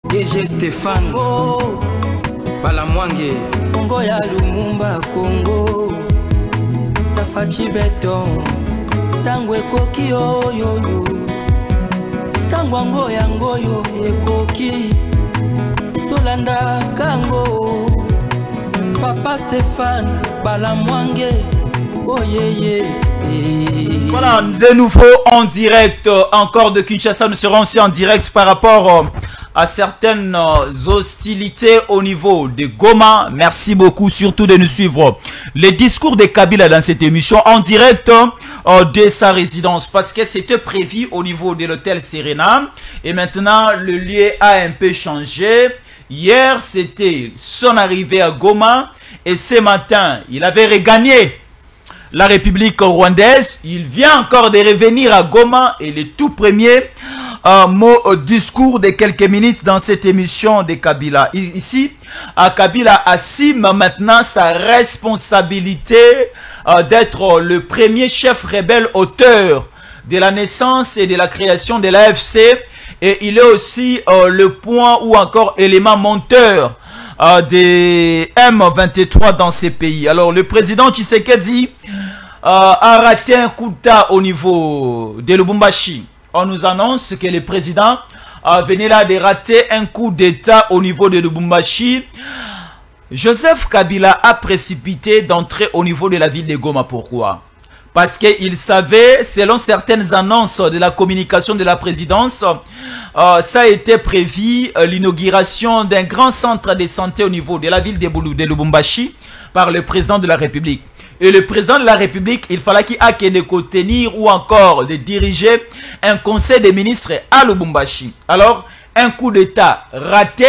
DG Stéphane Oh, Balamwange Congo ya Lumumba Congo Tafachi beton Tango ekoki oyoyo Tango ango yango yo ekoki Tolanda kango Papa Stéphane Balamwange Oh yeah. Voilà, de nouveau en direct, encore de Kinshasa. Nous serons aussi en direct par rapport à certaines hostilités au niveau de Goma. Merci beaucoup surtout de nous suivre. Les discours de Kabila dans cette émission en direct de sa résidence, parce que c'était prévu au niveau de l'hôtel Serena et maintenant le lieu a un peu changé. Hier c'était son arrivée à Goma et ce matin il avait regagné la République rwandaise. Il vient encore de revenir à Goma et le tout premier discours de quelques minutes dans cette émission de Kabila. Ici, Kabila assume maintenant sa responsabilité d'être le premier chef rebelle auteur de la naissance et de la création de l'AFC, et il est aussi le point ou encore élément monteur des M23 dans ces pays. Alors le président Tshisekedi a raté un coup d'État au niveau de Lubumbashi. On nous annonce que le président venait là de rater un coup d'État au niveau de Lubumbashi. Joseph Kabila a précipité d'entrer au niveau de la ville de Goma. Pourquoi? Parce qu'il savait, selon certaines annonces de la communication de la présidence, ça a été prévu l'inauguration d'un grand centre de santé au niveau de la ville de Lubumbashi par le président de la République. Et le président de la République, il fallait qu'il ait de tenir ou encore de diriger un conseil des ministres à Lubumbashi. Alors, un coup d'État raté,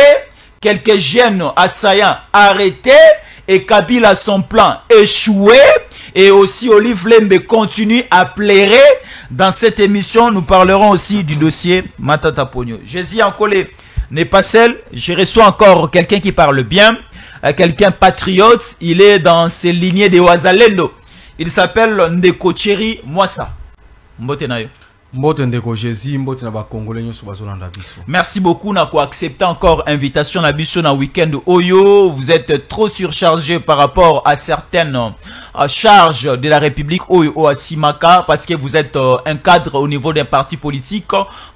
quelques jeunes assaillants arrêtés et Kabila son plan échoué. Et aussi Olive Lembe continue à plairer. Dans cette émission, nous parlerons aussi du dossier Matata Pogno. Jésus Ankolé n'est pas seul. Je reçois encore quelqu'un qui parle bien. Quelqu'un patriote. Il est dans ces lignées de Wazalendo. Il s'appelle Ndeko Thierry Mwassa. Mbotenayo. Merci beaucoup pour accepter encore invitation à Bisso na week-end Oyo. Vous êtes trop surchargé par rapport à certaines charges de la République Oyo à Simaka, parce que vous êtes un cadre au niveau d'un parti politique.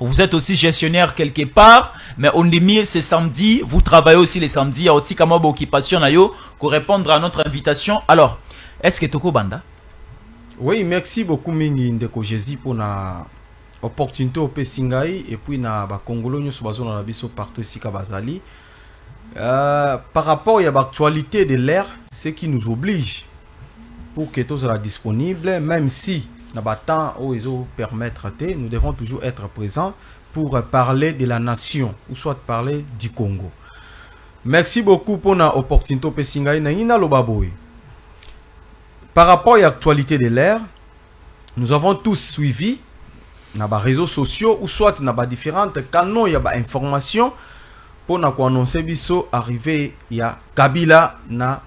Vous êtes aussi gestionnaire quelque part, mais on dit mieux c'est samedi. Vous travaillez aussi les samedis à Otikama Occupation Nayo pour répondre à notre invitation. Alors, est-ce que Toko Banda? Oui, merci beaucoup Mingi Ndeko Jésus pour la opportunité au Pessingaï et puis na ba Congolo nous sommes dans la biso partout ici Kabazali. Par rapport à l'actualité de l'ère, ce qui nous oblige pour que tout soit disponible, même si na temps où ils permettre nous devons toujours être présents pour parler de la nation ou soit parler du Congo. Merci beaucoup pour la opportunité au Pessingaï na ina lobaboy. Par rapport à l'actualité de l'ère, nous avons tous suivi dans les réseaux sociaux ou soit dans les différentes canaux il y a des informations pour nous annoncer biso arrivé il y a Kabila na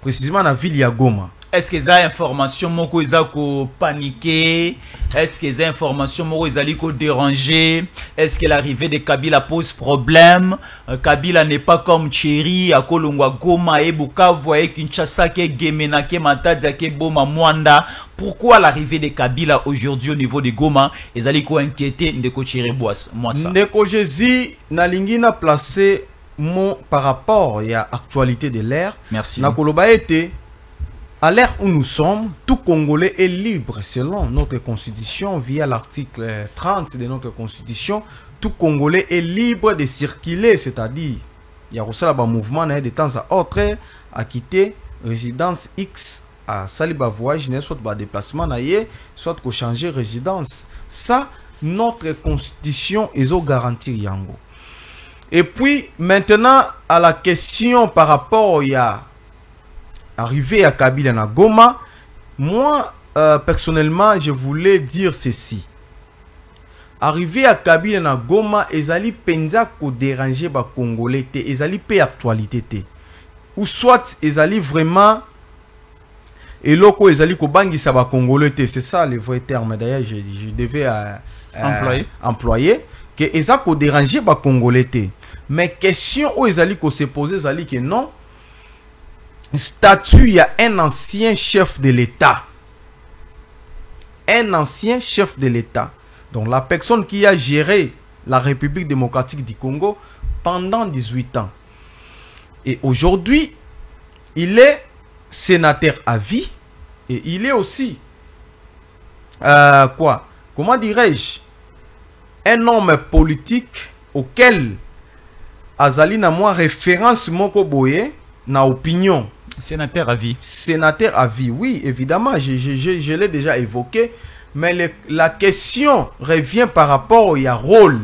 précisément dans la ville de Goma. Est-ce que ça information moko ezako paniquer? Est-ce que ça information moko ezaliko déranger? Est-ce que l'arrivée de Kabila pose problème? Kabila n'est pas comme Thierry à Kolongwa Goma et Bukavu et Kinshasa ke Gemena ke Matadi ke Boma Mwanda. Pourquoi l'arrivée de Kabila aujourd'hui au niveau de Goma ezaliko inquiéter Ndeko Thierry Mwassa? Ndeko Jésus na lingina placé mon par rapport à l'actualité de l'ère. Merci. Na koloba été à l'ère où nous sommes, tout Congolais est libre selon notre constitution, via l'article 30 de notre constitution. Tout Congolais est libre de circuler, c'est-à-dire, il y a aussi un mouvement de temps à autre à quitter résidence X à Saliba voyage, soit par déplacement, soit pour changer résidence. Ça, notre constitution est au garantir yango. Et puis, maintenant, à la question par rapport à arrivé à Kabila na Goma, moi personnellement je voulais dire ceci. Arrivé à Kabila na Goma, ezali penza ko déranger ba Congolais te, ezali pe actualité te. Ou soit ezali vraiment eloko ezali ko bangisa ba Congolais te, c'est ça le vrai terme d'ailleurs je devais employer que ezali ko déranger ba Congolais te. Mais question où ils allaient se poser, ils allaient que non. Statut, il y a un ancien chef de l'État. Un ancien chef de l'État. Donc la personne qui a géré la République démocratique du Congo pendant 18 ans. Et aujourd'hui, il est sénateur à vie. Et il est aussi, comment dirais-je, un homme politique auquel Azali na moi référence moko boye na opinion. Sénateur à vie. Sénateur à vie, oui, évidemment, je l'ai déjà évoqué. Mais la question revient par rapport au rôle.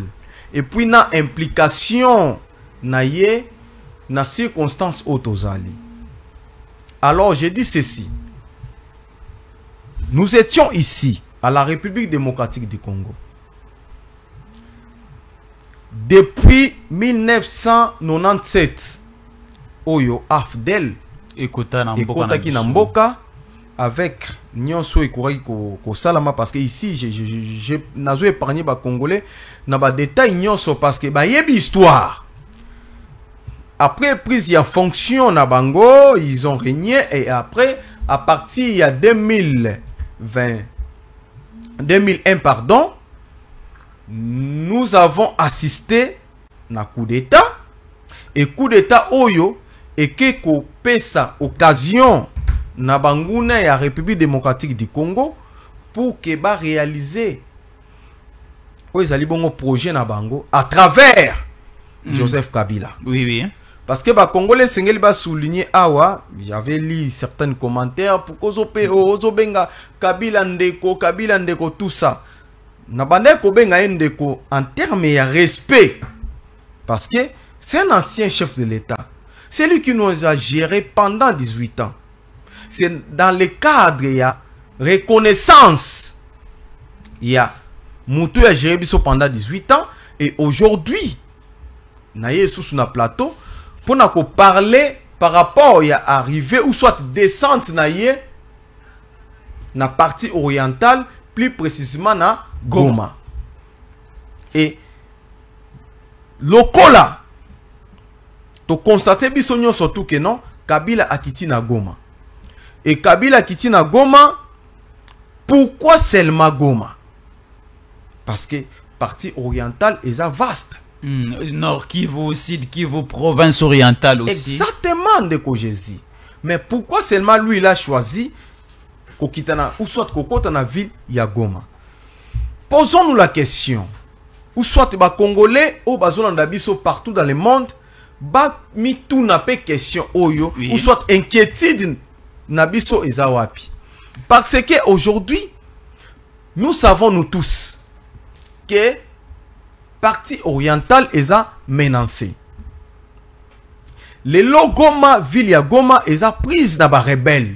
Et puis na implication na ye na circonstance autozali. Alors, j'ai dit ceci. Nous étions ici, à la République démocratique du Congo. Depuis 1997, Oyo Afdel Ekota ki na mboka avec Nyonso Ekuraki ko salama parce que ici j'ai nazo épargné ba Congolais na ba détail Nyonso parce que ba yebi histoire. Après prise en fonction na bango, ils ont régné et après à partir il y a 2001 pardon, nous avons assisté na coup d'état et coup d'état oyo et que pesa occasion na banguna ya République démocratique du Congo pour que ba réaliser oyo bongo projet na bango à travers Joseph Kabila. Oui, oui. Parce que les Congolais sengeli ba souligner awa, j'avais lu certains commentaires pour kozo benga Kabila ndeko tout ça. Na bande ko benga ndeko en termes de respect parce que c'est un ancien chef de l'État. C'est lui qui nous a géré pendant 18 ans. C'est dans le cadre il y a reconnaissance. Il y a Moutou a géré biso pendant 18 ans et aujourd'hui na yesu sur na plateau pour nous parler par rapport à arriver ou soit descente na partie orientale, plus précisément na Goma. Et lokola to constater bisonyo surtout que non Kabila a quitté na Goma. Et Kabila a quitté na Goma. Pourquoi seulement Goma? Parce que partie orientale est vaste. Nord Kivu, Sud Kivu, province orientale aussi. Exactement de Kojezi. Mais pourquoi seulement lui il a choisi Kokitana ou soit Kokotana ville Yagoma? Posons-nous la question. Ou soit ba Congolais ou bazolanda biso partout dans le monde ba mi tout na pe question oyo ou soit inquiétude na biso ezawapi. Parce que aujourd'hui nous savons nous tous que partie orientale est menacée. Le Goma, ville ya Goma est prise dans les rebelles.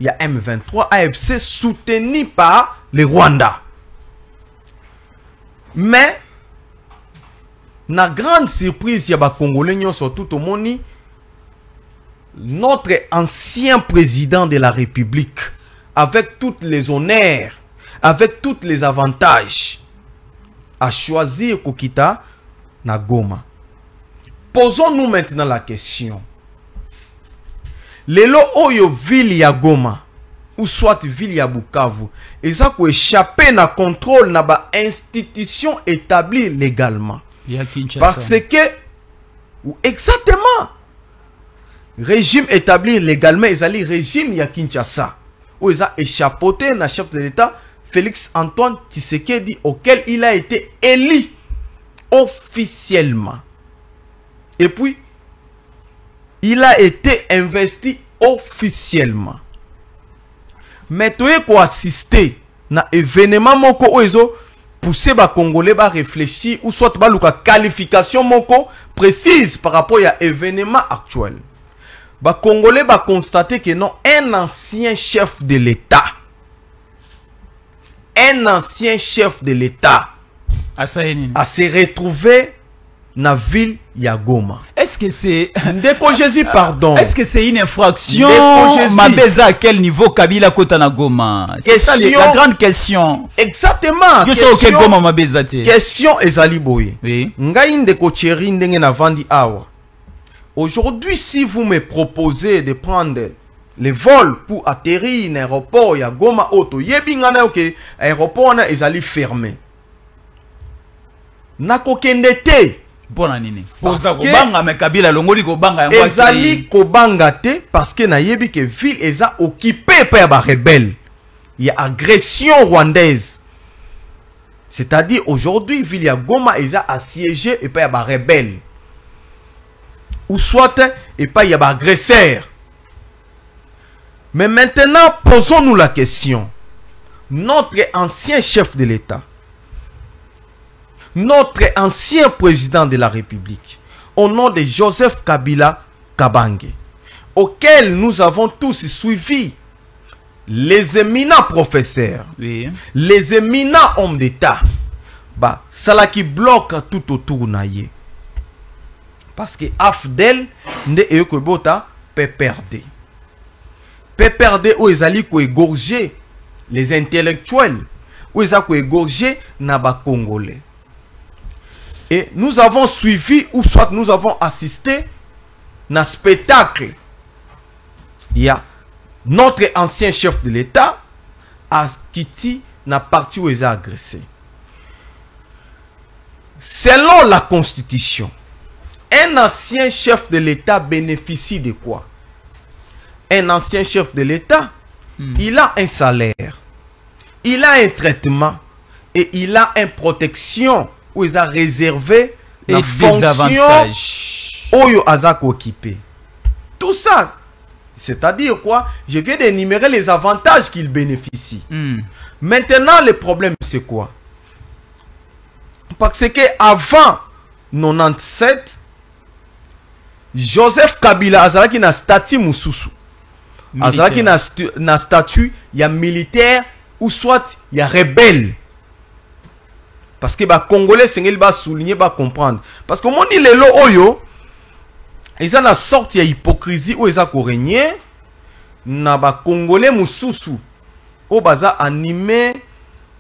Il y a M23 AFC soutenu par le Rwanda. Mais, la grande surprise, il y a des Congolais surtout au monde, notre ancien président de la République, avec tous les honneurs, avec tous les avantages, a choisi Kokita na Goma. Posons-nous maintenant la question. Lelo oyo ville ya Goma ou soit ville ya Bukavu, eza ko échapper na contrôle na ba institution établie légalement. Parce que exactement régime établi légalement ezali régime ya Kinshasa où eza échappoté na chef de l'État Félix Antoine Tshisekedi auquel il a été élu officiellement. Et puis, il a été investi officiellement. Mais tu es quoi assister na événement moko oizo pousser ba Congolais ba réfléchir ou soit ba luka qualification moko précise par rapport à événement actuel. Ba Congolais ba constater que non un ancien chef de l'État. Un ancien chef de l'État a se retrouvé na ville ya Goma. Est-ce que c'est Ndeko Jésus, pardon. Est-ce que c'est une infraction? Ndeko Jésus. Mabeza à quel niveau Kabila kota na Goma? C'est ça la grande question. Exactement. Question Goma Mabeza te. Question ezali boye. Oui. Ngai ndeko chéri ndenge na vandi awa. Aujourd'hui, si vous me proposez de prendre les vols pour atterrir dans l'aéroport ya Goma Auto, yebi ngana ok, aéroport na ezali fermé. Nako kende te. Bona nini? Parce Poza que kobanga me Kabila longoli kobanga yango. ezali kobanga te parce que na yebi que ville eza occupée par ba rebelle. Il y a agression rwandaise. C'est-à-dire aujourd'hui ville ya Goma eza assiégée et par ba rebelle. Ou soit et pas il y a ba agresseur. Mais maintenant posons-nous la question. Notre ancien chef de l'État, notre ancien président de la République, au nom de Joseph Kabila Kabange, auquel nous avons tous suivi les éminents professeurs, Oui. les éminents hommes d'État, bah, ça qui bloque tout autour naïe. Parce que Afdel ne est que bota peut perdre. Peut perdre où ils allaient égorger les intellectuels, où ils allaient égorger Naba Congolais. Et nous avons suivi, ou soit nous avons assisté à un spectacle. Il y a notre ancien chef de l'État, Kiti, na parti où il a agressé. Selon la Constitution, un ancien chef de l'État bénéficie de quoi? Un ancien chef de l'État, il a un salaire, il a un traitement et il a une protection où il a réservé la fonction Oyo Azak occupé. Tout ça, c'est-à-dire quoi? Je viens d'énumérer les avantages qu'il bénéficie. Maintenant, le problème, c'est quoi? Parce que avant 97, Joseph Kabila azalaki na statut mususu. Azalaki na statut ya militaire ou soit ya rebelle. Parce que les Congolais, c'est ba souligner, ba comprendre. Parce que mon dit les lo oyo, ils ont la sorte de hypocrisie où ils ont régné. Na ba Congolais mususu, au baza animé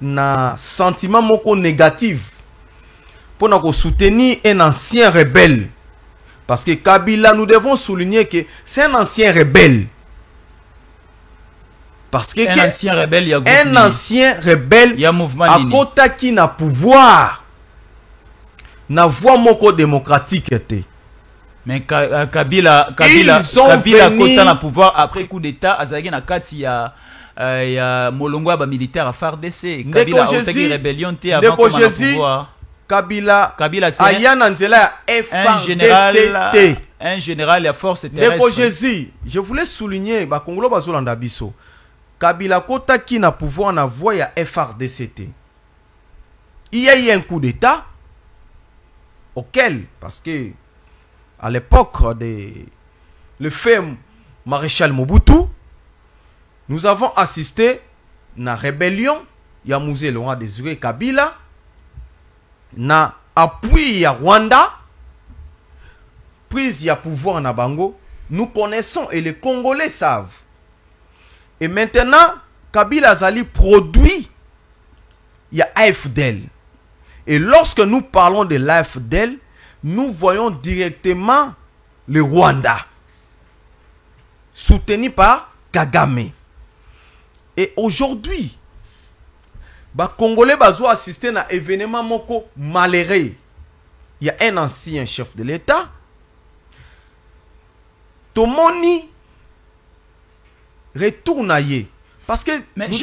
na sentiment moko négatif pour nous soutenir un ancien rebelle. Parce que Kabila, nous devons souligner que c'est un ancien rebelle. Parce que un ancien rebelle, il y a un ancien rebelle, il y a mouvement à côté qui n'a pouvoir, n'a voix moko démocratique était. Mais Kabila côté na pouvoir après coup d'état, azaki na kati ya molongo ba militaire à FARDC. Kabila a été rébellion té avant comme na pouvoir. Kabila c'est un général à force terrestre. Je voulais souligner ba Congolo bazolanda biso. Kabila kota qui na pouvoir na voix ya FRDCT. Il y a eu un coup d'état auquel, parce que à l'époque de le fait maréchal Mobutu, nous avons assisté na rébellion ya Mouzé Laurent Désiré Kabila na appui ya Rwanda, prise ya pouvoir na bango. Nous connaissons et les Congolais savent. Et maintenant, Kabila Azali produit, il y a AFDL. Et lorsque nous parlons de l'AFDL, nous voyons directement le Rwanda, soutenu par Kagame. Et aujourd'hui, les Congolais ont assisté à un événement moko malheureux. Il y a un ancien chef de l'État, Tomoni, retourne ailleurs. Parce que mais nous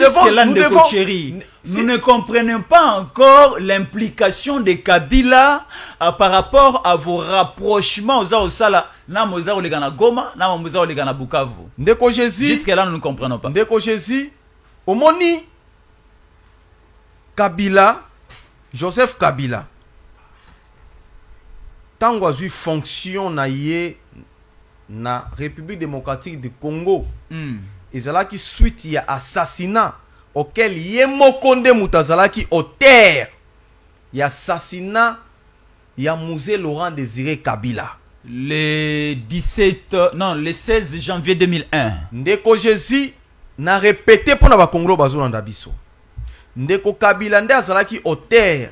ne comprenons pas encore l'implication de Kabila par rapport à vos rapprochements aux Sala, na moza olega na Goma, na moza olega na Bukavu. Ndeko Jésus, jusque là nous ne comprenons pas. Ndeko Jésus, omoni Kabila, Joseph Kabila, tango azui fonction na ye na République démocratique du Congo. Ezalaki suite ya assassinat auquel Yemo Konde Mutazalaki auteur ya assassinat ya Musée Laurent Désiré Kabila. Le 16 janvier 2001. Ndeko Jésus n'a répété pour na Congolo bazolanda biso. Ndeko Kabila nde azalaki auteur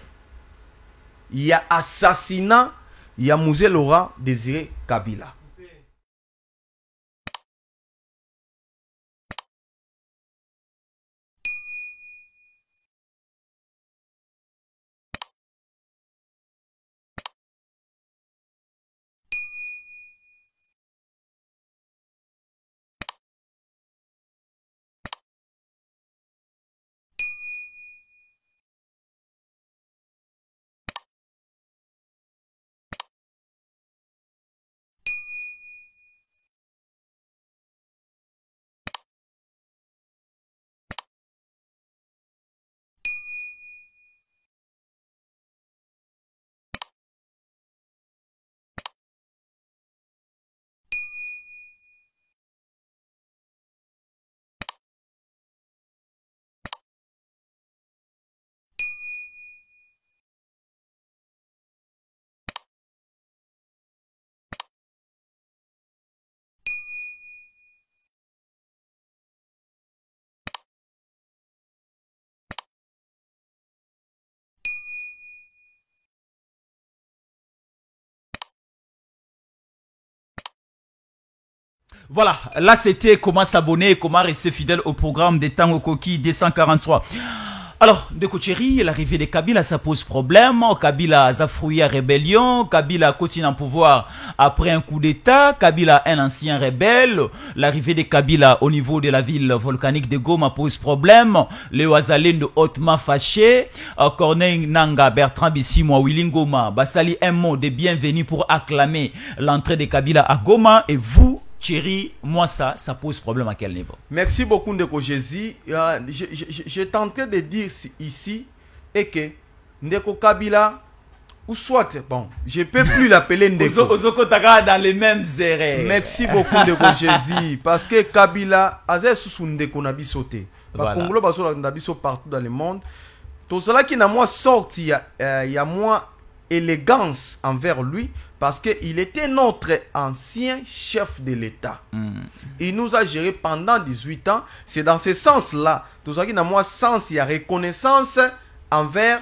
ya assassinat ya Musée Laurent Désiré Kabila. Voilà, là c'était comment s'abonner et comment rester fidèle au programme des Tango Koki 243. Alors, de Kocheri, l'arrivée de Kabila, ça pose problème. Kabila a fouillé à rébellion. Kabila continue en pouvoir après un coup d'État. Kabila, un ancien rebelle. L'arrivée de Kabila au niveau de la ville volcanique de Goma pose problème. Les Ouazalènes de hautement fâchés. Corneille Nanga, Bertrand Bissimo, Willing Goma, Basali, un mot de bienvenue pour acclamer l'entrée de Kabila à Goma. Et vous, Thierry, moi ça pose problème à quel niveau? Merci beaucoup Ndeko Jésus. J'ai tenté de dire ici et que Ndeko Kabila, ou soit, bon, je ne peux plus l'appeler Ndeko. Ozoko Taka dans les mêmes erreurs. Merci beaucoup Ndeko Jésus. Parce que Kabila, Azé sous Ndeko Nabi sauté. Parce que Congolo Baso Nabi sauté partout dans le monde. Tout cela qui n'a moins sorti, il y a moins élégance envers lui. Parce qu'il était notre ancien chef de l'État. Il nous a géré pendant 18 ans. C'est dans ce sens-là. Tout ça qui n'a moins sens, il y a reconnaissance envers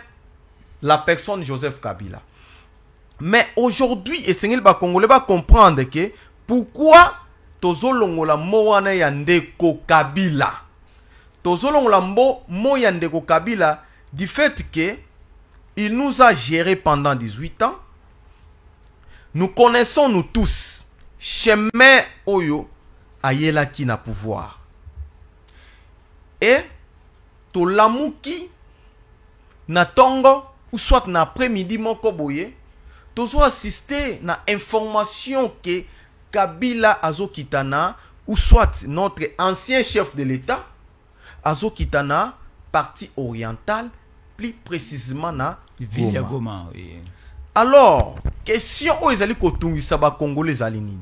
la personne Joseph Kabila. Mais aujourd'hui, et Seigneur Congolais va comprendre que pourquoi tozolongola moana yandeko Kabila. Tozolongola mo yandeko Kabila du fait que il nous a géré pendant 18 ans. Nous connaissons nous tous chemin oyo ayela qui na pouvoir. Et to lamuki na tongo ou soit na après-midi moko boye tozo assister na information que Kabila azokitana ou soit notre ancien chef de l'État azokitana partie orientale, plus précisément na Villa Goma. Oui. Alors, question où ils allaient kotungi saba congolais alini.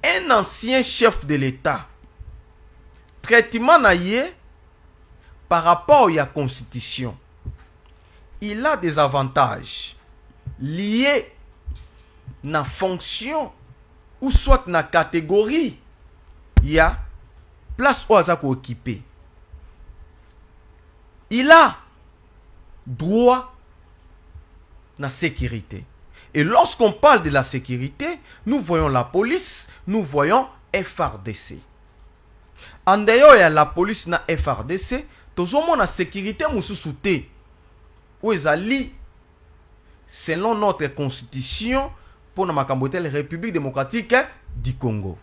Un ancien chef de l'État, traitement naïe par rapport à la constitution, il a des avantages liés à la fonction ou soit à la catégorie, il y a place où il occupé. Il a droit la sécurité. Et lorsqu'on parle de la sécurité, nous voyons la police, nous voyons FRDC. En dehors, il y a la police na FRDC, tout le monde la sécurité moussouté. Où ils allient, selon notre constitution, pour la République démocratique du Congo.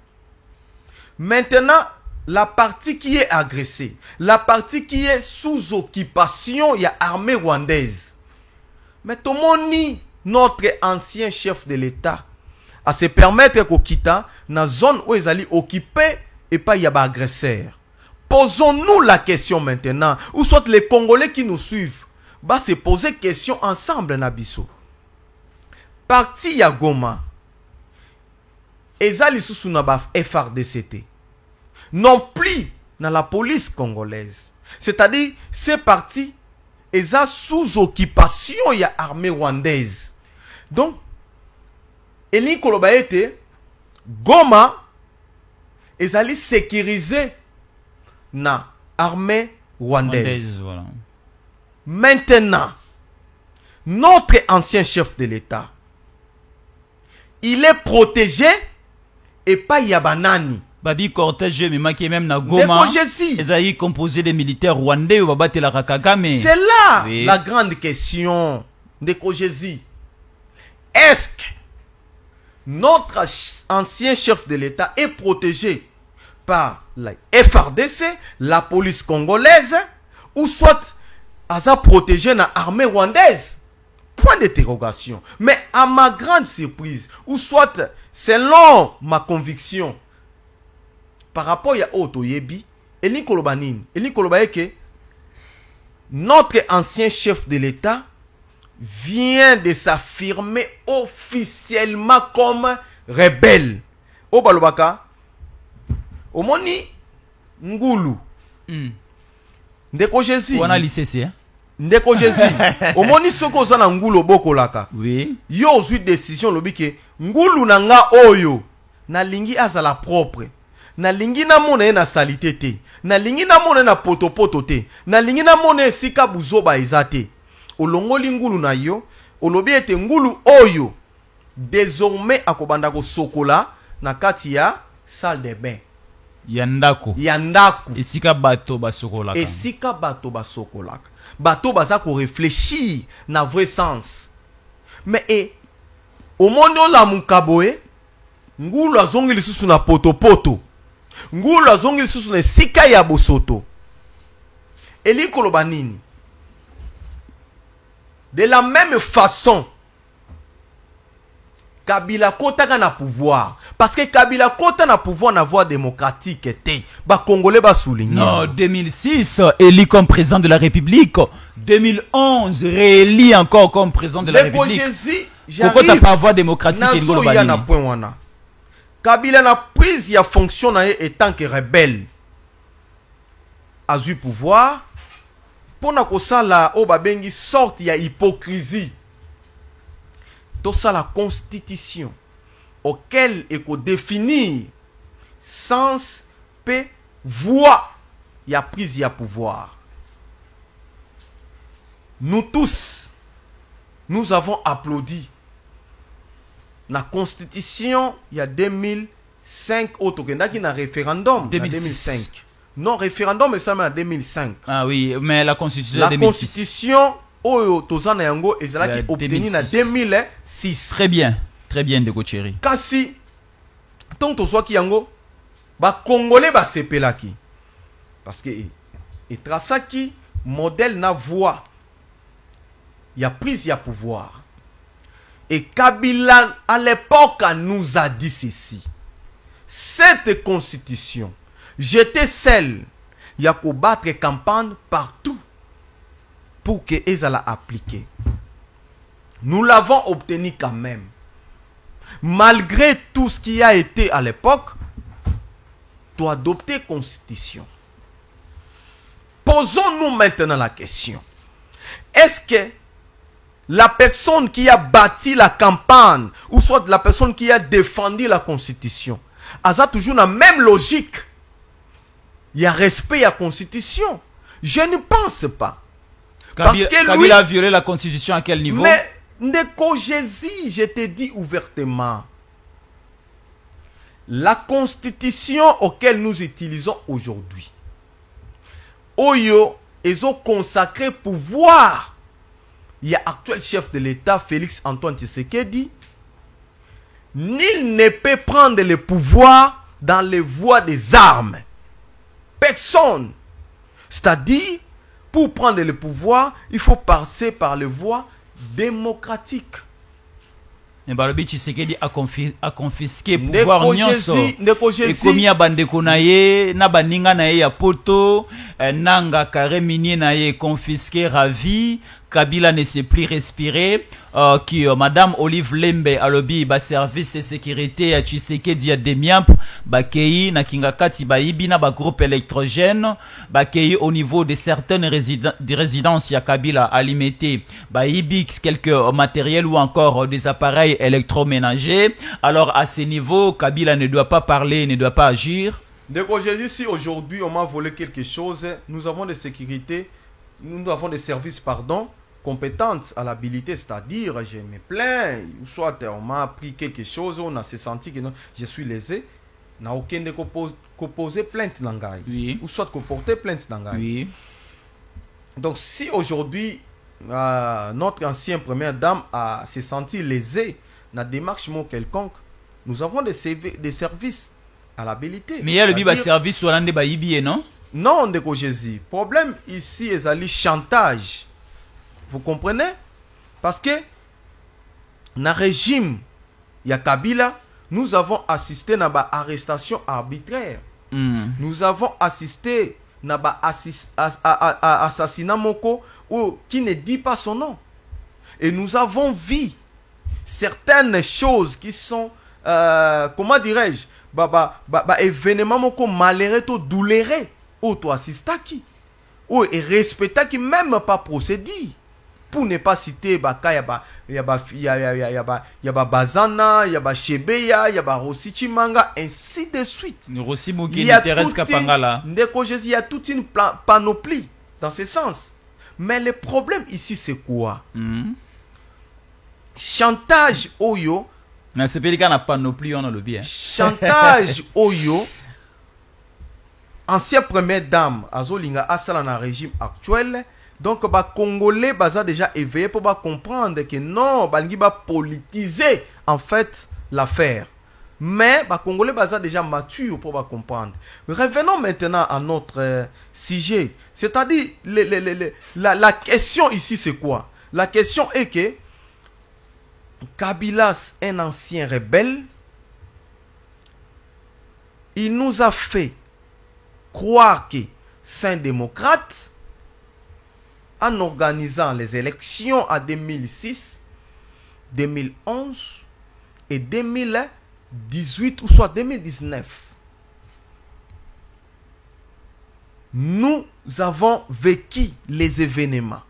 Maintenant, la partie qui est agressée, la partie qui est sous occupation, il y a l'armée rwandaise. Mais tout le monde, notre ancien chef de l'État, à se permettre qu'on quitte dans la zone où ils allaient occuper et pas y a agresseur. Posons-nous la question maintenant, ou soit les Congolais qui nous suivent, va se poser question ensemble Nabiso. Parti ya Goma, ezali sous na FRDCT, non plus dans la police congolaise. C'est-à-dire, c'est parti eza sous occupation ya armée rwandaise. Donc Eli koloba ete Goma ezali sécurisé na armée rwandaise. Voilà. Maintenant, notre ancien chef de l'État, il est protégé et pas Yabanani. Babi cortège même na Goma. Ezali composé des militaires rwandais ou babate la Kagame. C'est là oui. La grande question de Kogezi. Est-ce que notre ancien chef de l'État est protégé par la FRDC, la police congolaise, ou soit asa protégé na armée rwandaise? Point d'interrogation. Mais à ma grande surprise, ou soit selon ma conviction, par rapport à Otoyebi, Eli Kolobanine, Eli Kolobaeke, notre ancien chef de l'État vient de s'affirmer officiellement comme rebelle. Au Balobaka, au Moni Ngulu, Ndeko Jésus, on a l'ICC. Ndeko Jésus, au Moni Soko Zana Ngulu Bokolaka. Oui. Yo zui décision lobike Ngulu nanga oyo na lingi azala propre. Na lingi na mona na salité te. Na lingi na mona na poto te. Na lingi na mona sika buzoba ezate. Olongoli Ngulu na yo, olobi ete Ngulu oyo désormais akobanda ko sokola na kati ya salle de bain. Yandako. Esika bato basokolaka. Esika bato basokolaka. Bato baza ko réfléchir na vrai sens. Mais au monde la mukaboe, Ngulu azongi lisusu na poto. Ngulu azongi lisusu na sika ya bosoto. Eli koloba nini? De la même façon, Kabila kotaka na pouvoir. Parce que Kabila kota na pouvoir na voie démocratique était. Ba Congolais ba souligner. Non, 2006, élu comme président de la République. 2011, réélu encore comme président de la République. Pourquoi t'as pas voie démocratique et Ngolo Kabila na prise ya fonction na en tant que rebelle. A eu pouvoir. Pona ko sala o babengi sorte ya hypocrisie. Tout ça la constitution auquel il faut définir sens pe voie ya prise ya pouvoir. Nous tous nous avons applaudi la constitution il y a 2005 autokendaki na référendum 2005. Non, référendum mais ça en 2005. Ah oui, mais la constitution la 2006. Constitution oyo tozana yango ezalaki obtenu na 2006. Très bien Ndeko Thierry. Kasi tant tozwaki yango ba congolais ba sepelaki parce que et trasaki modèle na voie ya prise ya pouvoir. Et Kabila à l'époque nous a dit ceci: cette constitution, j'étais celle ya ko battre campagne partout pour que Ezala appliquer. Nous l'avons obtenu quand même. Malgré tout ce qui a été à l'époque, tu as adopté constitution. Posons-nous maintenant la question. Est-ce que la personne qui a bâti la campagne, ou soit la personne qui a défendu la constitution, a toujours la même logique? Il y a respect à la constitution? Je ne pense pas. Parce que Kabila a violé la constitution à quel niveau? Mais Ndeko Jésus, je te dis ouvertement, la constitution auquel nous utilisons aujourd'hui, Oyo, ils ont consacré pouvoir. Il y a actuel chef de l'État, Félix Antoine Tshisekedi. Nul ne peut prendre le pouvoir dans les voies des armes. Personne. C'est-à-dire, pour prendre le pouvoir, il faut passer par les voies démocratiques. Balobi Tshisekedi a confisqué pouvoir nyonso. Ndeko Jésus. Ekomi ya bandeko na ye, na baninga na ye ya poto, nanga kare minier na ye confisqué, ravi, Kabila ne sait plus respirer, qui Madame Olive Lembe alobi ba service de sécurité à Tshisekedi ya Demiap ba kei na kingakati ba ibina ba groupe électrogène ba kei au niveau de certaines résidences ya Kabila alimité ba ibix quelques matériels ou encore des appareils électroménagers. Alors à ce niveau, Kabila ne doit pas parler, ne doit pas agir. Donc Jésus, si aujourd'hui on m'a volé quelque chose, nous avons des sécurités, nous avons des services, pardon, compétentes à l'habilité, c'est-à-dire je me plains, ou soit on m'a pris quelque chose, on a se senti que non, je suis lésé, n'a aucun de poser plainte n'angai, Oui. ou soit porter plainte n'angai. Oui. Donc si aujourd'hui notre ancienne première dame a se senti lésée dans la démarche quelconque, nous avons des services à l'habilité. Mais il y a le biba service sur l'ande ba ibie, non? Non, Ndeko Jésus. Problème ici est le chantage. Vous comprenez? Parce que dans le régime ya Kabila, nous avons assisté à une arrestation arbitraire. Nous avons assisté à assassinat moko qui ne dit pas son nom. Et nous avons vu certaines choses qui sont, comment dirais-je, événements moko malheureux to douloureux ou to assistaki ou et respectaki même pas procédé pour ne pas citer yaba Bazana, yaba Shebeya, yaba Rossi Chimanga, ainsi de suite. Rossi Mugi Thérèse Kapangala. Il y a toute une panoplie dans ce sens. Mais le problème ici c'est quoi? Chantage oyo. Na sepelika na panoplie on a le bien. Chantage oyo. Ancienne première dame azolinga asala na régime actuel. Donc ba Congolais baza déjà éveillé pour comprendre que non, balingi ba politiser en fait l'affaire. Mais ba Congolais baza déjà mature pour comprendre. Revenons maintenant à notre sujet. C'est-à-dire la question ici c'est quoi? La question est que Kabila, un ancien rebelle, il nous a fait croire que c'est un démocrate en organisant les élections en 2006, 2011 et 2018 ou soit 2019. Nous avons vécu les événements.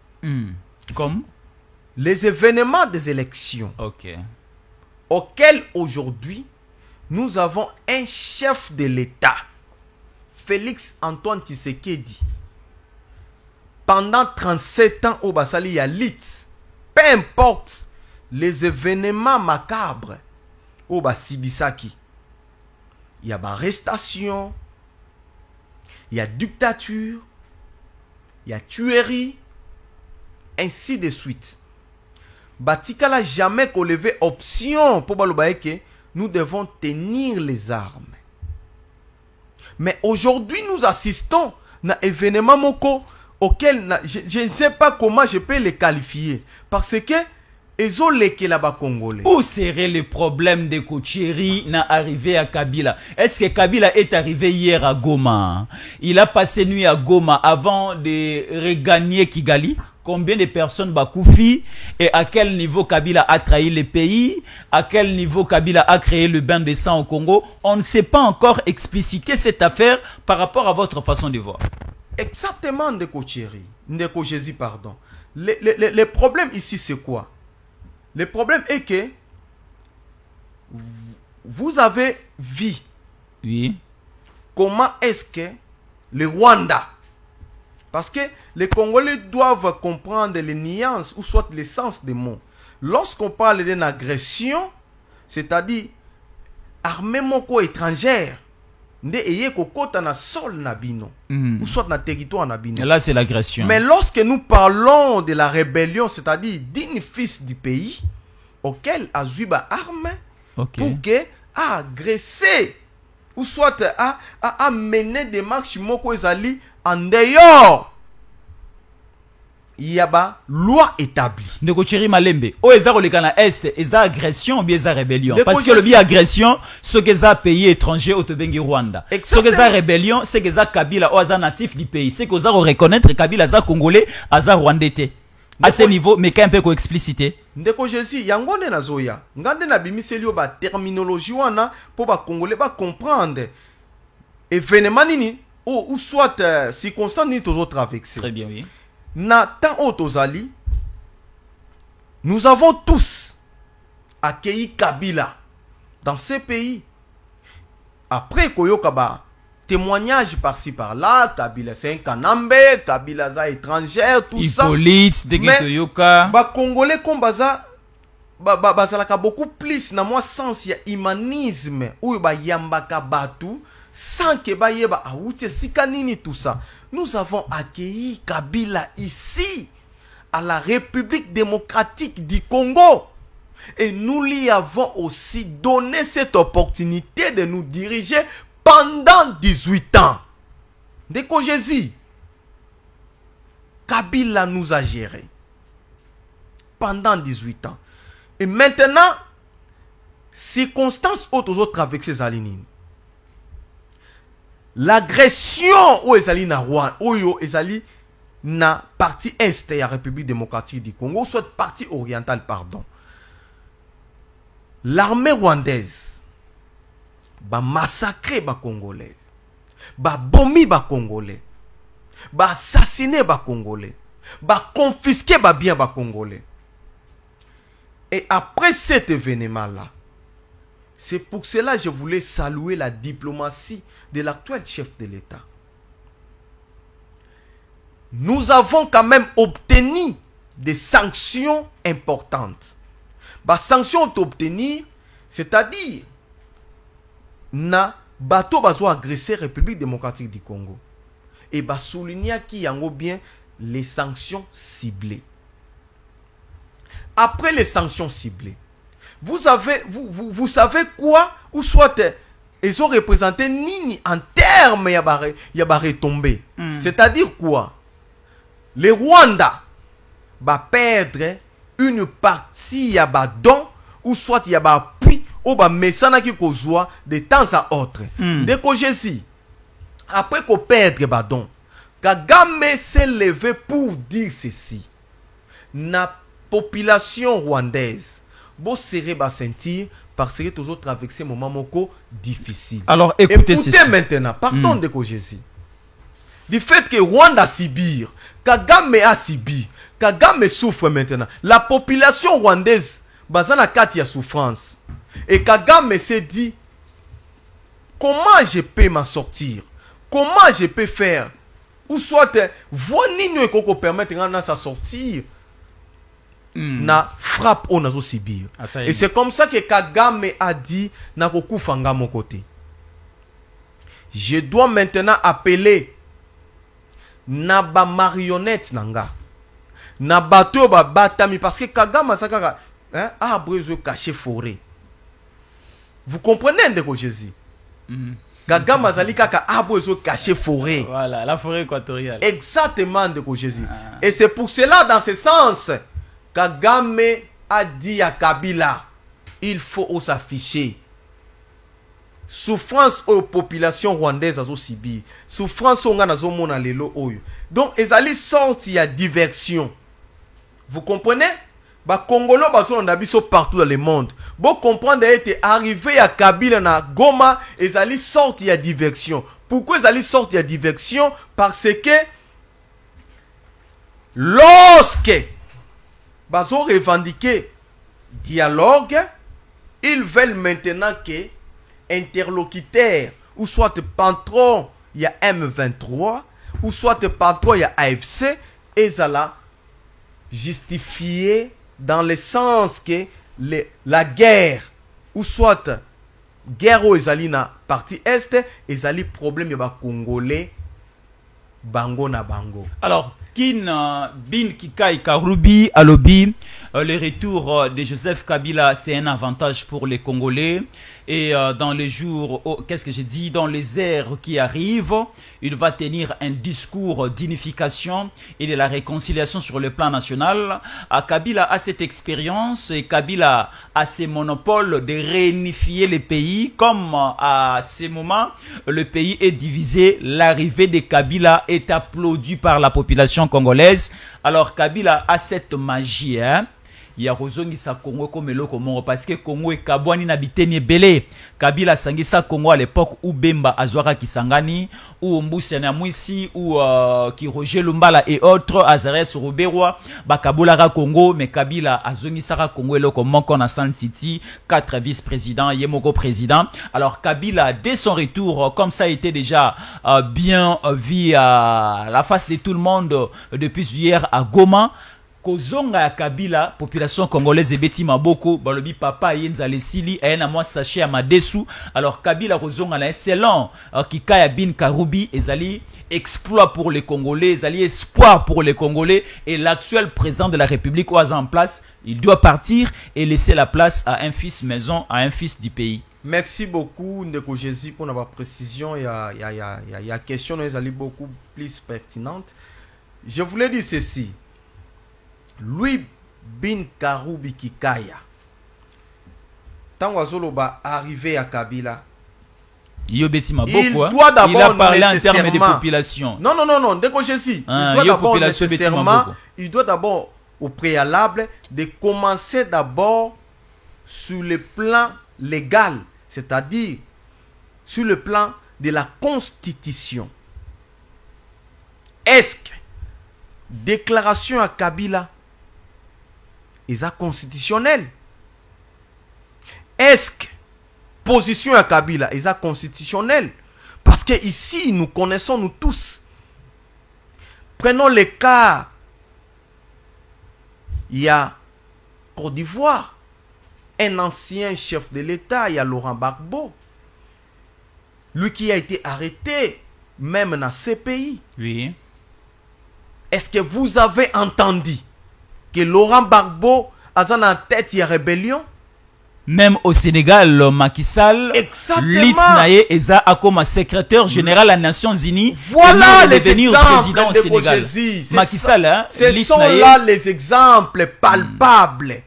Comme les événements des élections. Ok. Auxquels aujourd'hui, nous avons un chef de l'État, Félix Antoine Tshisekedi. Pendant 37 ans au Basali Yalit, peu importe les événements macabres au Basibisaki, il y a arrestation, il y a dictature, il y a tuerie, ainsi de suite. Batika n'a jamais levé option pour que nous devons tenir les armes. Mais aujourd'hui, nous assistons à un événement moko auquel je ne sais pas comment je peux les qualifier. Parce que où serait le problème de Kocheri na arrivé à Kabila? Est-ce que Kabila est arrivé hier à Goma? Il a passé nuit à Goma avant de regagner Kigali? Combien de personnes Bakoufi et à quel niveau Kabila a trahi le pays? À quel niveau Kabila a créé le bain de sang au Congo? On ne sait pas encore expliciter cette affaire par rapport à votre façon de voir. Exactement, Ndeko Jésus, pardon. Le problème ici, c'est quoi? Le problème est que vous avez vu comment est-ce que le Rwanda, parce que les Congolais doivent comprendre les nuances ou soit le sens des mots. Lorsqu'on parle d'une agression, c'est-à-dire armée moko étrangère, ou soit na territoire na bino. Là c'est l'agression. Mais lorsque nous parlons de la rébellion, c'est-à-dire d'un fils du pays auquel a joué arme pour que a agressé ou soit a mené des marches moko ezali en dehors, il y a loi établie. Ndeko Chiri Malembe, o ezaro le kana est, eza agression ou bien eza rébellion? Parce que le bi agression, ce que eza pays étranger au Tobengi Rwanda. Ce que eza rébellion, c'est que eza Kabila ou eza natif du pays. C'est que eza reconnaître Kabila eza congolais, eza rwandais. À ce niveau, mais qu'un peu ko explicité. Ndeko Jésus, yango nde nazoya. Ngande na bimiseli yo ba terminologie wana pour ba congolais ba comprendre. Événement nini ou soit circonstance ni toujours traversé. Très bien, oui. Na tant otozali, nous avons tous accueilli Kabila dans ces pays. Après koyoka ba témoignage par-ci par-là, Kabila c'est un Kanambe, Kabila za étrangère, tout ça. Hippolyte, Degeto ba Congolais comme baza bazalaka beaucoup plus na moi sens ya humanisme ou ba yambaka batu sans que ba yeba awuti sika nini tout ça. Nous avons accueilli Kabila ici à la République démocratique du Congo. Et nous lui avons aussi donné cette opportunité de nous diriger pendant 18 ans. Ndeko Jésus, Kabila nous a gérés pendant 18 ans. Et maintenant, circonstances autres traversées Zalinine. L'agression où Ezali na Rwanda, où Ezali na partie est de la République démocratique du Congo, soit partie orientale, pardon. L'armée rwandaise ba massacrer ba Congolais, ba bomber ba Congolais, ba assassiner ba Congolais, ba confisquer ba bien ba Congolais. Et après cet événement-là, c'est pour cela que je voulais saluer la diplomatie de l'actuel chef de l'État. Nous avons quand même obtenu des sanctions importantes. Bah, sanctions obtenues, c'est-à-dire, na bateau bazo agressé République démocratique du Congo. Et bah, souligner qu'il y a bien les sanctions ciblées. Après les sanctions ciblées, vous savez quoi? Ou soit ils ont représenté nini en termes yaba retombé. C'est-à-dire quoi? Les Rwanda va perdre une partie yaba don ou soit yaba appui ou ba mesana qui kozwa de temps à autre. Dès que Jésus après qu'on perdre ba don, Kagame s'est levé pour dire ceci. Na population rwandaise, bon serré ba sentir parce que toujours traversé un moment moko difficile. Alors écoutez ceci. Maintenant, partons de Jésus. Du fait que Rwanda subir, Kagame a subi, Kagame souffre maintenant. La population rwandaise, bazana kati ya souffrance. Et Kagame s'est dit, comment je peux m'en sortir? Comment je peux faire? Ou soit, voix nino koko permettre de s'en sortir. Na frappe on a subir. Et c'est comme ça que Kagame a dit na koku fanga mon côté. Je dois maintenant appeler na ba marionnette nanga. Na bateau ba batami parce que Kagame sakaka a besoin cacher forêt. Vous comprenez Ndeko Jésus? Kagame azali kaka a besoin cacher forêt. Voilà, la forêt équatoriale. Exactement Ndeko Jésus. Et c'est pour cela dans ce sens Kagame a dit à Kabila, il faut s'afficher. Souffrance aux populations rwandaises à subir. Souffrance aux gens mona lelo oyo. Donc, ils allaient sortir à diversion. Vous comprenez? Ba Congolo baso na biso partout dans le monde. Bon comprendre était arrivé à Kabila na Goma, ils allaient sortir à diversion. Pourquoi ils allaient sortir à diversion? Parce que lorsque baso revendiquer dialogue, ils veulent maintenant que interlocuteur ou soit patron il y a M23 ou soit patron il y a AFC et ça l'a justifié dans le sens que la guerre ou soit guerre aux na partie est et zali problème ya congolais bango na bango. Alors Kin Bin Kikai Karubi Alobi, le retour de Joseph Kabila, c'est un avantage pour les Congolais. Et dans les jours, qu'est-ce que j'ai dit, dans les heures qui arrivent, il va tenir un discours d'unification et de la réconciliation sur le plan national. Kabila a cette expérience et Kabila a ce monopole de réunifier les pays. Comme à ce moment, le pays est divisé, l'arrivée de Kabila est applaudie par la population population congolaise. Alors Kabila a cette magie, hein. Il y a sa Congo comme eloko moko parce que Congo et Kabwani na biteni belé. Kabila sangisa Congo à l'époque où Bemba Azwara Kisangani, où Mbusi Namwisi, où qui Roger Lumbala et autres, Azares Roberwa, Bakabolara Congo, mais Kabila Azongisara Congo eloko moko na San City, 4 vice-présidents, Yemoko président. Alors Kabila, dès son retour, comme ça a été déjà bien vu à la face de tout le monde depuis hier à Goma, Kozonga ya Kabila, population congolaise ebeti maboko, balobi papa yenza lesili, ayena moi sachet à madesu. Alors Kabila Kozonga na excellent, Kikaya bin Karoubi, ezali exploit pour les Congolais, ezali espoir pour les Congolais, et l'actuel président de la République oise en place, il doit partir et laisser la place à un fils maison, à un fils du pays. Merci beaucoup Ndeko Jésus pour la précision, il y a question ezali beaucoup plus pertinente. Je voulais dire ceci. Louis bin Karoubi Kikaya, tant Azoloba arrivé à Kabila, il doit d'abord, il a parlé en termes de population. Non, Ndeko Jésus, il doit d'abord au préalable de commencer d'abord sur le plan légal, c'est-à-dire sur le plan de la constitution. Est-ce que déclaration à Kabila est constitutionnelle? Est-ce que position à Kabila est constitutionnelle? Parce que ici, nous connaissons nous tous. Prenons le cas. Il y a Côte d'Ivoire, un ancien chef de l'État, il y a Laurent Gbagbo. Lui qui a été arrêté, même dans ces pays. Oui. Est-ce que vous avez entendu que Laurent Gbagbo a en tête il y a rébellion? Même au Sénégal, Macky Sall, Litnaye Eza a comme secrétaire général des Nations Unies. Voilà les exemples président au Sénégal. Macky Sall, hein, ce sont là les exemples palpables.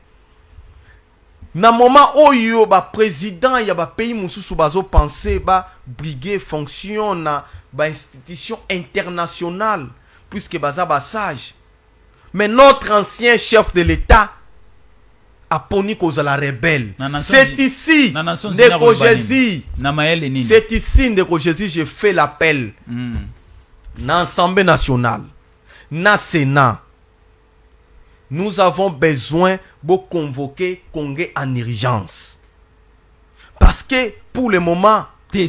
Na moment où il y a président, il y a pays mususu bazo penser ba briguer fonction na ba institution internationale puisque baza ba sage. Mais notre ancien chef de l'État a poni cause la rebelle. C'est ici, Ndeko Jésus. C'est ici, Ndeko Jésus, je fais l'appel. Dans l'Assemblée nationale, dans le Sénat, nous avons besoin de convoquer Congo en urgence. Parce que pour le moment, quand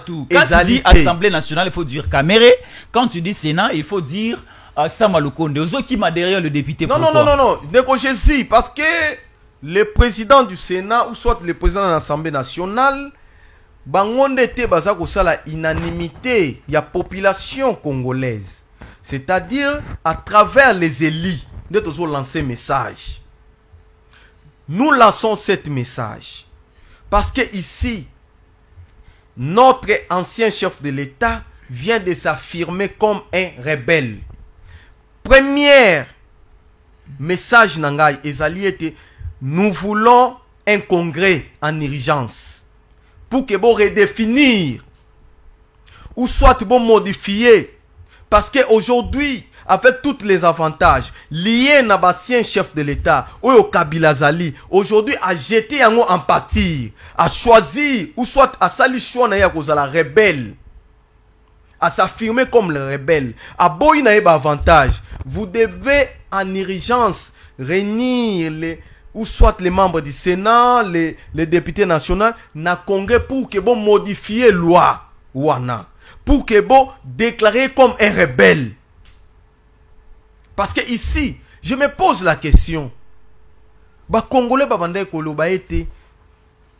tu dis Assemblée nationale, il faut dire Caméré. Quand tu dis Sénat, il faut dire Samalukonde. Ozo qui m'a derrière le député. Non, Ndeko Jésus, parce que le président du Sénat, ou soit le président de l'Assemblée nationale, bangonde te bazako sala unanimité, il y a population congolaise. C'est-à-dire, à travers les élus, nous avons lancé un message. Nous lançons ce message. Parce que ici, notre ancien chef de l'État vient de s'affirmer comme un rebelle. Premier message Nangai Ezali était: nous voulons un congrès en urgence pour que vous redéfinir ou soit bon modifier, parce qu'aujourd'hui, avec tous les avantages liés à l'ancien chef de l'État ou au Kabila Zali, aujourd'hui a jeté en partir, a choisi ou soit à sali choix na ya kozala rebelle, à s'affirmer comme le rebelle, à boy na eba avantage. Vous devez en urgence réunir les ou soit les membres du Sénat, les députés nationaux na congrès pour que bon modifier loi wana, pour que bon déclarer comme un rebelle. Parce que ici, je me pose la question. Ba Congolais ba bande ko loba été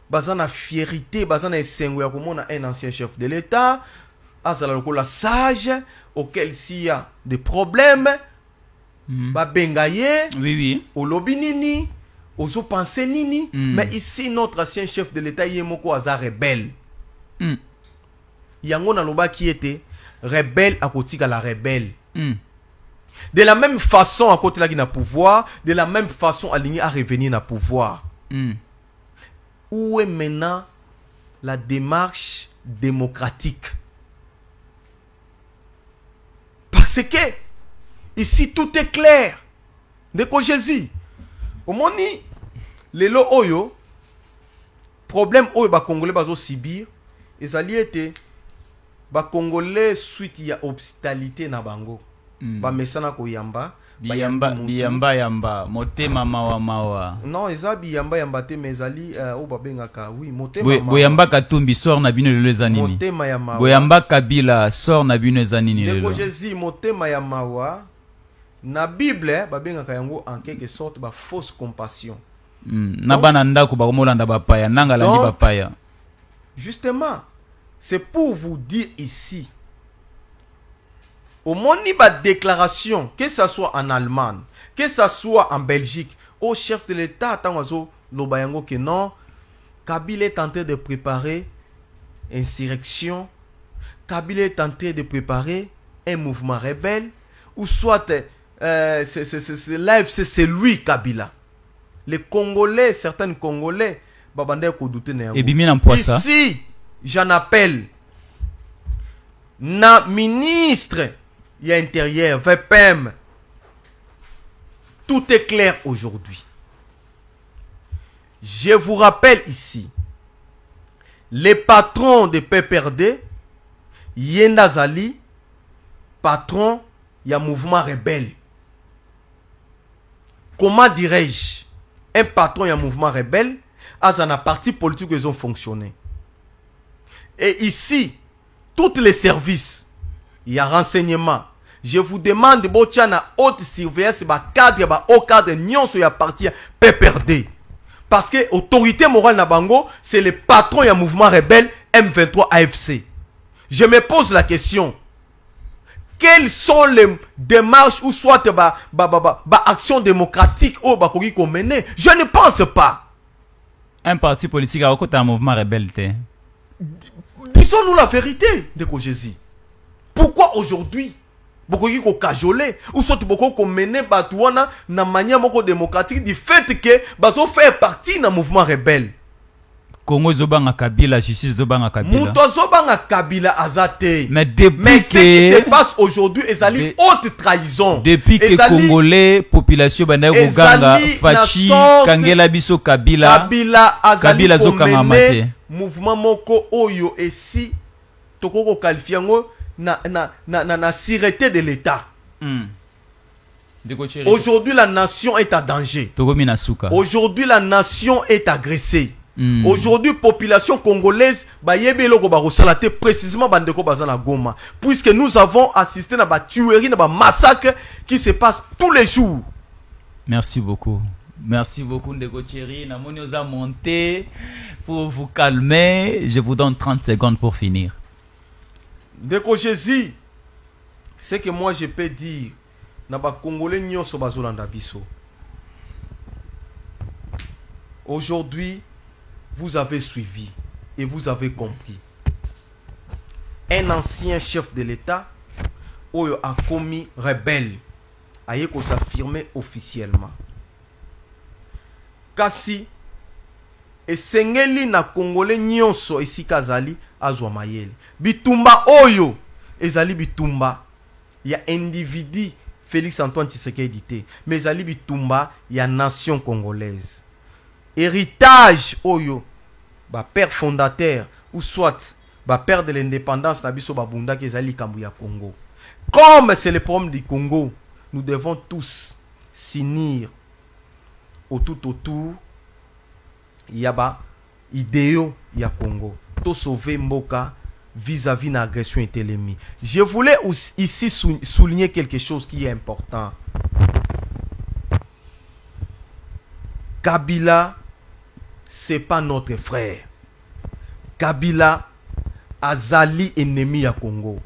bazana fierté, bazana esengo ya komona un ancien chef de l'État, azala lokola sage auquel s'il y a des problèmes, ba bengaye, oui, au lobi nini, ozo pensé nini, mais ici notre ancien chef de l'État yemoko aza rebelle. Yango na loba qui était rebelle à côté de la rebelle. De la même façon, à côté de la pouvoir, de la même façon, aligné à revenir à pouvoir. Où est maintenant la démarche démocratique? Parce que Ici, tout est clair. Ndeko Jésus. Au moni, lelo oyo, problème oyo ba Congolais bazo subir, ezali été ba Congolais suite ya hospitalité na bango. Ba mesana ko yamba. Biyamba, motema mawa. Non, eza biyamba te mezali o babengaka oui, motema mawa. Boyamba Katumbi sort na bino lelo zanini. Motema ya mawa. Boyamba Kabila sort na bino zanini lelo. Ndeko Jésus motema ya mawa. Na Bible babengaka yango en quelque sorte ba fausse compassion. Na bana ndako ba komolanda bapaya, nanga landi bapaya. Justement, c'est pour vous dire ici. Au moni ba déclaration, que ça soit en Allemagne, que ça soit en Belgique, au chef de l'État, tangazo lobayango que non, Kabila est en train de préparer insurrection, Kabila est en train de préparer un mouvement rebelle, ou soit c'est lui Kabila. Les Congolais, certains Congolais, babande ko douter na yango. Ici, j'en appelle na ministre il y a intérieur, VPM. Tout est clair aujourd'hui. Je vous rappelle ici, les patrons de PPRD, Yenda Zali, patron, il y a mouvement rebelle. Comment dirais-je? Un patron, il y a mouvement rebelle, à un parti politique, ils ont fonctionné. Et ici, tous les services, il y a renseignement. Je vous demande de na haute surveillance, cadre, haut cadre, nyon sur la partie PPRD. Parce que l'autorité morale na bango, c'est le patron du mouvement rebelle M23 AFC. Je me pose la question. Quelles sont les démarches ou soit actions démocratiques ou qu'on mène? Je ne pense pas. Un parti politique a un mouvement rebelle. Disons-nous la vérité, Ndeko Jésus. Pourquoi aujourd'hui beaucoup qui cajolé ou soit beaucoup qu'on mène batouana na manière moko démocratique du fait que baso faire partie d'un mouvement rebelle. Congo zobanga Kabila, justice zobanga Kabila. Muto zobanga Kabila azate. Mais depuis mais ce qui se passe aujourd'hui ezali haute trahison. Depuis que Congolais population banda ganga fachi kangela biso Kabila Kabila zokanga mate. Mouvement moko oyo esi tokoko qualifier ngo na sûreté de l'État. Aujourd'hui la nation est en danger. Aujourd'hui la nation est agressée. Aujourd'hui population congolaise précisément bandeko bazana Goma, puisque nous avons assisté à des tueries, à des massacres qui se passent tous les jours. Merci beaucoup. Merci beaucoup Ndeko Thierry. Namoni oza monté pour vous calmer. Je vous donne 30 secondes pour finir. Ndeko Jésus, ce que moi je peux dire, na ba Congolais nyonso bazolanda biso. Aujourd'hui, vous avez suivi et vous avez compris. Un ancien chef de l'État oyo a commis rebelle ayeko s'affirmer officiellement. Kasi esengeli na Congolais nyonso esi kazali azwa mayele. Bitumba oyo ezali bitumba ya individu Félix Antoine Tshisekedi te, mais ezali bitumba ya nation congolaise. Héritage oyo ba père fondateur ou soit ba père de l'indépendance na biso babunda ke ezali kambu ya Congo. Comme c'est le problème du Congo, nous devons tous s'unir autour ya ba idéo ya Congo. To sauver mboka vis-à-vis d'une agression ennemie. Je voulais ici souligner quelque chose qui est important. Kabila, c'est pas notre frère. Kabila, azali ennemi à Congo.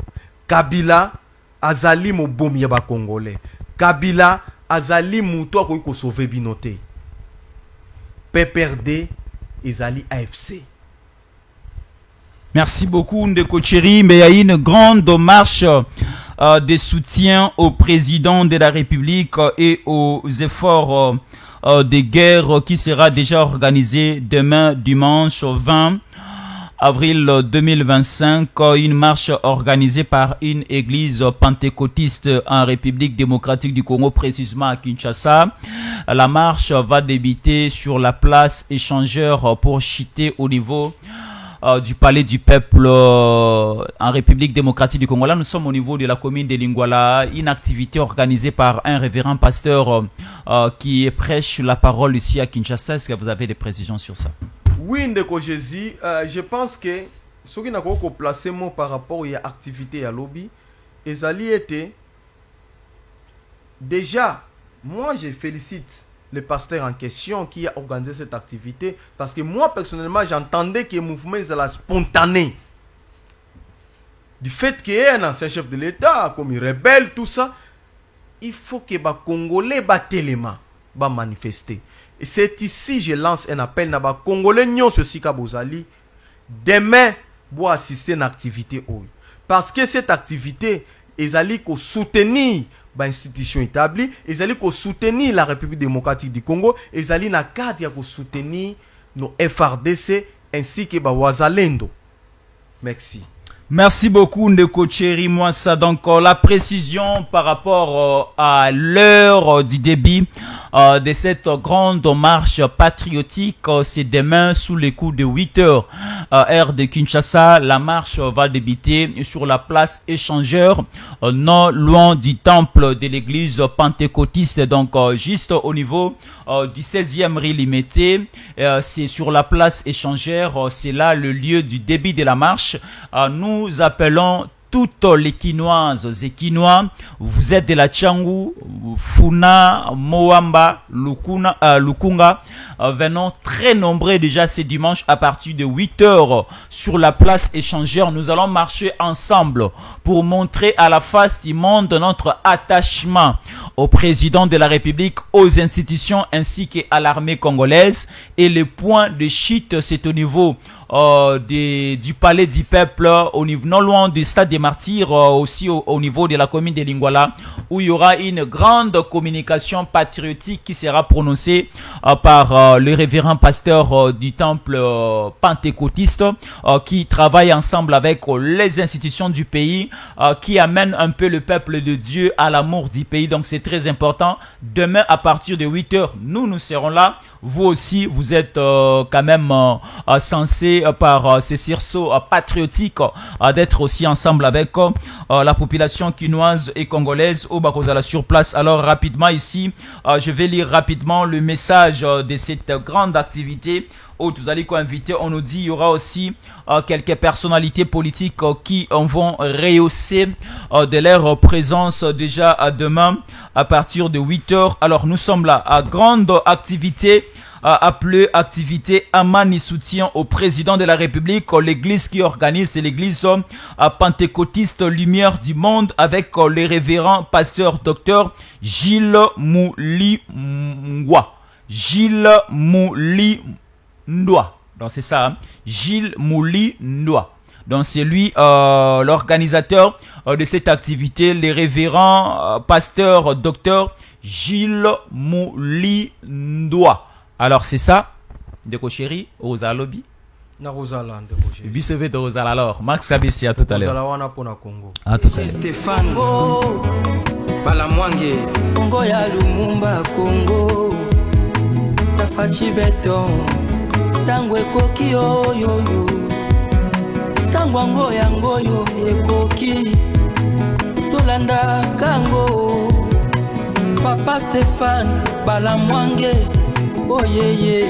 Kabila, azali mobomi ya ba Congolais. Kabila, azali muto ko sauver binote. PPRD, ezali AFC. Merci beaucoup Ndeko Thierry. Mais il y a une grande marche de soutien au président de la République et aux efforts de guerre qui sera déjà organisé demain dimanche 20 avril 2025, une marche organisée par une église pentecôtiste en République démocratique du Congo, précisément à Kinshasa. La marche va débuter sur la place échangeur pour chuter au niveau du palais du peuple en République démocratique du Congo. Là, nous sommes au niveau de la commune de Lingwala, une activité organisée par un révérend pasteur qui prêche la parole ici à Kinshasa. Est-ce que vous avez des précisions sur ça? Oui, Ndeko Jésus, je pense que ce qui n'a pas placé moi par rapport à l'activité à lobby, et ça était déjà, moi je félicite le pasteur en question qui a organisé cette activité, parce que moi personnellement j'entendais que le mouvement est spontané du fait qu'il y ait un ancien chef de l'État comme il rebelle tout ça. Il faut que les Congolais manifester. Et c'est ici je lance un appel à les Congolais ceci Bozali demain pour assister à une activité parce que cette activité est allée soutenir l'institution établie, ils allaient soutenir la République démocratique du Congo, ils allaient na cadre ya soutenir nos FRDC ainsi que Wazalendo. Merci. Merci beaucoup Ndeko Thierry Mwassa. Donc la précision par rapport à l'heure du début de cette grande marche patriotique, c'est demain sous les coups de 8 heures heure de Kinshasa. La marche va débuter sur la place échangeur, non loin du temple de l'église pentecôtiste, donc juste au niveau du 16e rue Limité. C'est sur la place échangeur, c'est là le lieu du début de la marche. Nous appelons toutes les Kinoises et Kinois, vous êtes de la Tchangou, Funa, Moamba, Lukunga, venons très nombreux déjà ce dimanche à partir de 8 heures sur la place échangeur. Nous allons marcher ensemble pour montrer à la face du monde notre attachement au président de la République, aux institutions ainsi qu'à l'armée congolaise. Et le point de chute, c'est au niveau du palais du peuple, au niveau non loin du stade des martyrs, aussi au niveau de la commune de Lingwala, où il y aura une grande communication patriotique qui sera prononcée par le révérend pasteur du temple pentecôtiste, qui travaille ensemble avec les institutions du pays, qui amène un peu le peuple de Dieu à l'amour du pays. Donc c'est très important. Demain à partir de 8 heures, nous serons là. Vous aussi, vous êtes quand même censés par ces sursauts patriotiques d'être aussi ensemble avec la population quinoise et congolaise au Bakozala sur place. Alors rapidement ici, je vais lire rapidement le message de cette grande activité. Vous allez inviter, on nous dit il y aura aussi quelques personnalités politiques qui vont rehausser de leur présence déjà à demain à partir de 8 heures. Alors nous sommes là à grande activité appelée activité Amani soutien au président de la République. L'église qui organise, c'est l'église pentecôtiste Lumière du Monde avec le révérend pasteur docteur Gilles Mouli-Ndwa. Gilles Mouli-Ndwa. Donc c'est ça, hein? Gilles Mouli-Ndwa. Donc c'est lui l'organisateur de cette activité, le révérend pasteur docteur Gilles Mouli-Ndwa. Alors c'est ça, Ndeko Chéri, Rosa Lobby. Na Rosala, Ndeko Chéri. BCV de Rosala alors. Max Kabissi à tout à l'heure. Rosala wana pona Congo. À tout à l'heure. Stéphane Balamwange Congo ya Lumumba Congo Tafachi beton Tangwe koki yo Tangwango yangoyo ekoki Tolanda kango Papa Stéphane Balamwange Oh yeah yeah